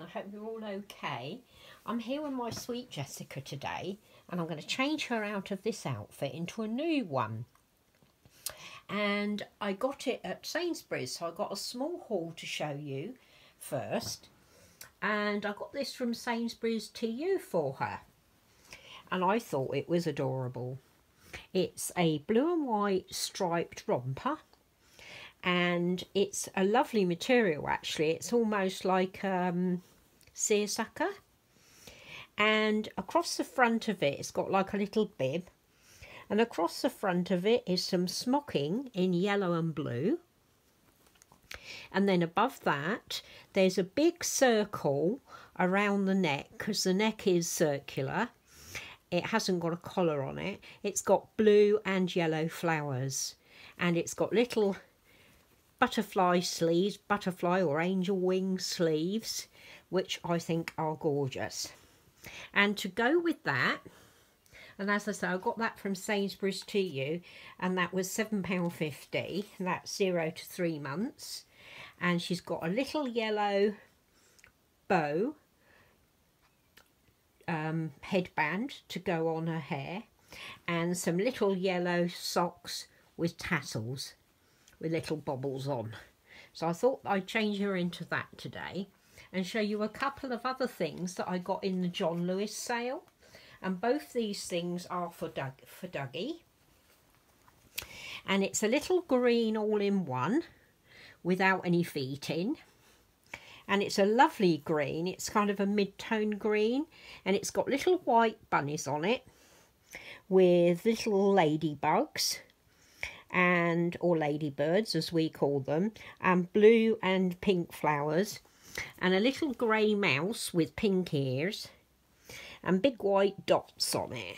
I hope you're all okay. I'm here with my sweet Jessica today, and I'm going to change her out of this outfit into a new one. And I got it at Sainsbury's, so I got a small haul to show you first. And I got this from Sainsbury's TU for her, and I thought it was adorable. It's a blue and white striped romper, and it's a lovely material actually. It's almost like seersucker, and across the front of it it's got like a little bib, and across the front of it is some smocking in yellow and blue, and then above that there's a big circle around the neck because the neck is circular. It hasn't got a collar on it. It's got blue and yellow flowers, and it's got little butterfly sleeves, butterfly or angel wing sleeves, which I think are gorgeous. And to go with that, and as I say, I got that from Sainsbury's TU, and that was £7.50. That's 0 to 3 months. And she's got a little yellow bow headband to go on her hair, and some little yellow socks with tassels with little bobbles on. So I thought I'd change her into that today and show you a couple of other things that I got in the John Lewis sale. And both these things are for Dougie. And it's a little green all-in-one without any feet in. And it's a lovely green. It's kind of a mid-tone green, and it's got little white bunnies on it with little ladybugs, and or ladybirds as we call them, and blue and pink flowers, and a little grey mouse with pink ears and big white dots on it.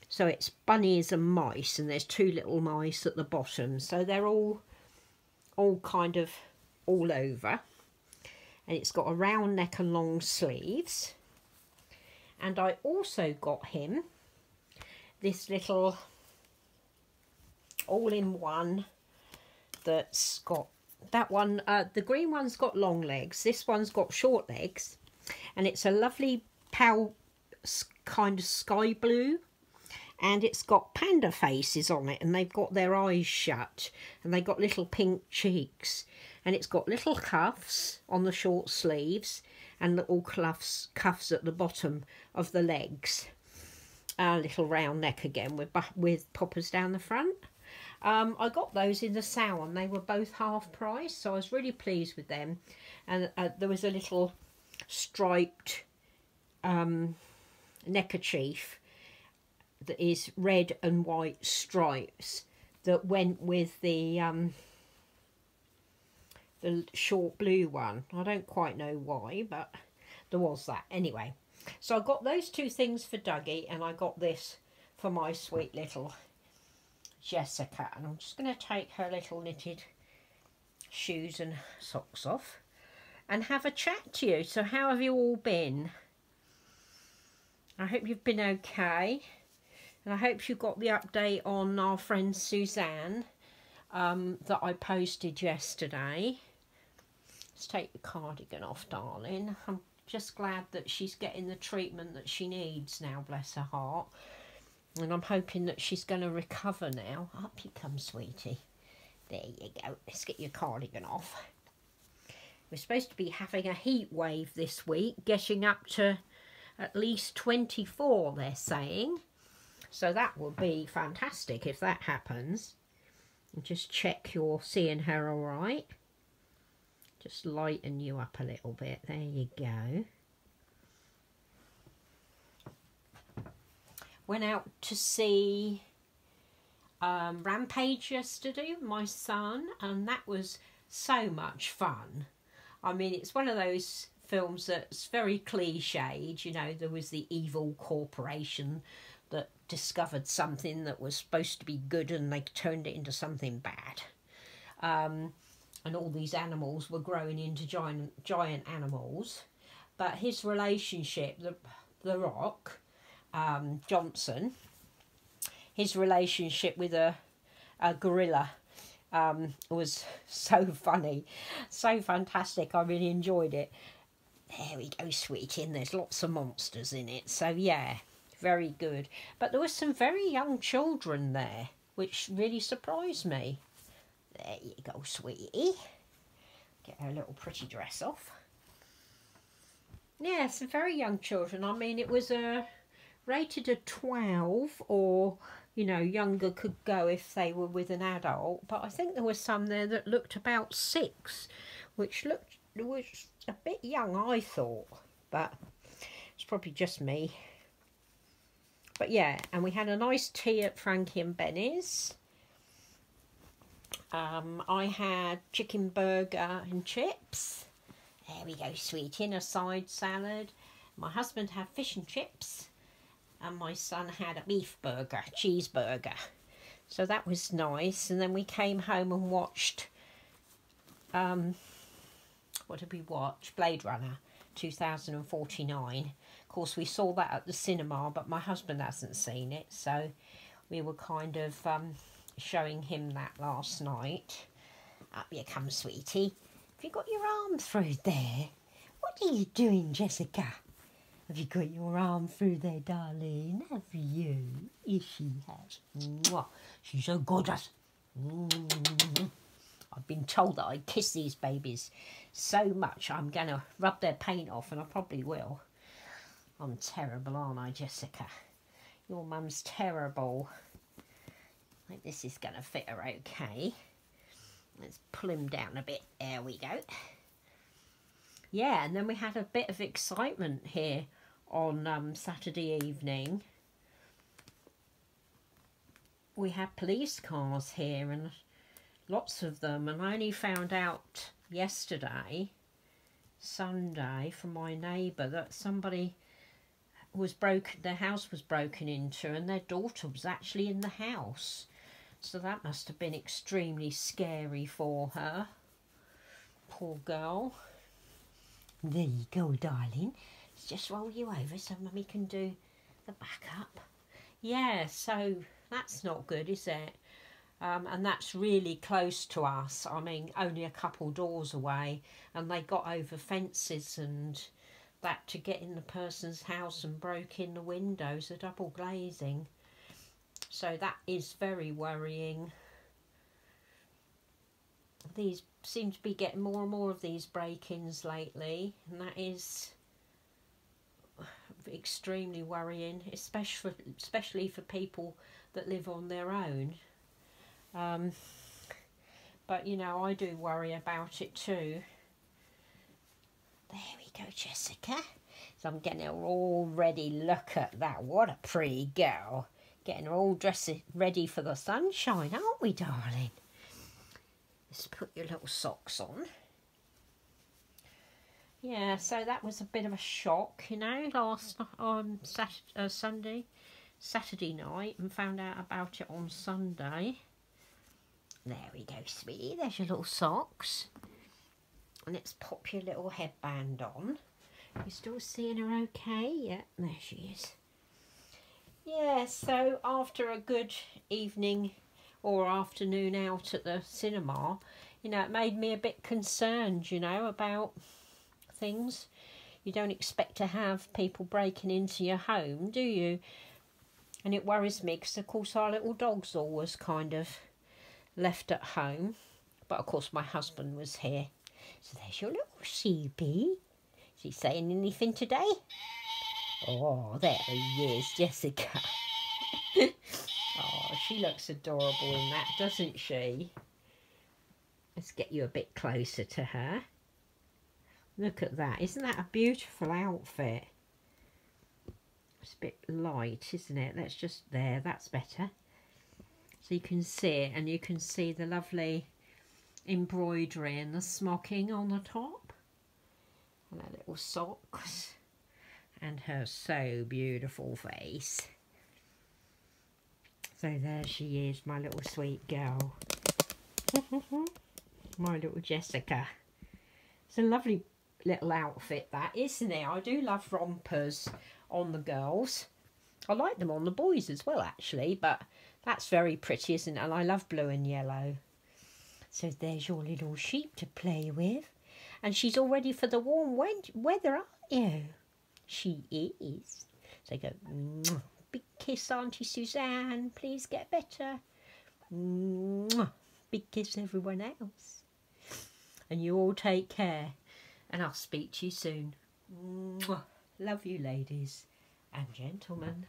So it's bunnies and mice, and there's 2 little mice at the bottom, so they're all kind of all over. And it's got a round neck and long sleeves. And I also got him this little all-in-one that's got that one. The green one's got long legs. This one's got short legs. And it's a lovely pale kind of sky blue. And it's got panda faces on it, and they've got their eyes shut, and they've got little pink cheeks. And it's got little cuffs on the short sleeves and little cuffs at the bottom of the legs. A little round neck again with poppers down the front. I got those in the sale, and they were both half price, so I was really pleased with them. And there was a little striped neckerchief that is red and white stripes that went with the short blue one. I don't quite know why, but there was that. Anyway, so I got those 2 things for Dougie, and I got this for my sweet little Jessica. And I'm just going to take her little knitted shoes and socks off and have a chat to you. So how have you all been? I hope you've been okay, and I hope you got the update on our friend Suzanne that I posted yesterday. Let's take the cardigan off, darling. I'm just glad that she's getting the treatment that she needs now, bless her heart. And I'm hoping that she's going to recover now. Up you come, sweetie. There you go. Let's get your cardigan off. We're supposed to be having a heat wave this week, getting up to at least 24, they're saying. So that will be fantastic if that happens. And just check you're seeing her all right. Just lighten you up a little bit. There you go. Went out to see Rampage yesterday with my son, and that was so much fun. I mean, it's one of those films that's very cliched. You know, there was the evil corporation that discovered something that was supposed to be good, and they turned it into something bad. And all these animals were growing into giant animals. But his relationship, the Rock Johnson, his relationship with a gorilla was so funny, so fantastic. I really enjoyed it. There we go, sweetie, and there's lots of monsters in it. So, yeah, very good. But there were some very young children there, which really surprised me. There you go, sweetie. Get her little pretty dress off. Yeah, some very young children. I mean, it was rated a 12, or, you know, younger could go if they were with an adult. But I think there were some there that looked about 6, which was a bit young, I thought. But it's probably just me. But yeah, and we had a nice tea at Frankie and Benny's. I had chicken burger and chips. There we go, sweetie, and a side salad. My husband had fish and chips. And my son had a beef burger, cheeseburger. So that was nice. And then we came home and watched, what did we watch? Blade Runner 2049. Of course, we saw that at the cinema, but my husband hasn't seen it. So we were kind of showing him that last night. Up you come, sweetie. Have you got your arm through there? What are you doing, Jessica? Have you got your arm through there, darling? Have you? Yes, she has. Mwah. She's so gorgeous. I've been told that I kiss these babies so much I'm going to rub their paint off, and I probably will. I'm terrible, aren't I, Jessica? Your mum's terrible. I think this is going to fit her okay. Let's pull him down a bit. There we go. Yeah, and then we had a bit of excitement here on Saturday evening. We had police cars here, and lots of them, and I only found out yesterday, Sunday, from my neighbour that somebody was their house was broken into, and their daughter was actually in the house. So that must have been extremely scary for her. Poor girl. There you go, darling. Let's just roll you over so Mummy can do the back up. Yeah, so that's not good, is it? And that's really close to us. I mean, only a couple doors away. And they got over fences and that to get in the person's house and broke in the windows, a double glazing. So that is very worrying. These seem to be getting more and more of these break-ins lately, and that is extremely worrying, especially for people that live on their own. But you know, I do worry about it too. There we go, Jessica. So I'm getting her all ready. Look at that, what a pretty girl. Getting her all dressed ready for the sunshine, aren't we, darling? Let's put your little socks on. Yeah, so that was a bit of a shock, you know, last on Saturday night, and found out about it on Sunday. There we go, sweetie. There's your little socks. And let's pop your little headband on. You still seeing her okay? Yeah, there she is. Yeah, so after a good evening or afternoon out at the cinema, you know, it made me a bit concerned, you know, about things. You don't expect to have people breaking into your home, do you? And it worries me because, of course, our little dog's always kind of left at home. But, of course, my husband was here. So there's your little sheepy. Is he saying anything today? Oh, there he is, Jessica. Oh, she looks adorable in that, doesn't she? Let's get you a bit closer to her. Look at that. Isn't that a beautiful outfit? It's a bit light, isn't it? Let's just... There, that's better. So you can see it, and you can see the lovely embroidery and the smocking on the top. And her little socks. And her so beautiful face. So there she is, my little sweet girl. My little Jessica. It's a lovely little outfit, that, isn't it? I do love rompers on the girls. I like them on the boys as well, actually, but that's very pretty, isn't it? And I love blue and yellow. So there's your little sheep to play with. And she's all ready for the warm weather, aren't you? She is. So go, mwah. Big kiss, Auntie Suzanne. Please get better. Mwah. Big kiss, everyone else. And you all take care. And I'll speak to you soon. Mwah. Love you, ladies and gentlemen.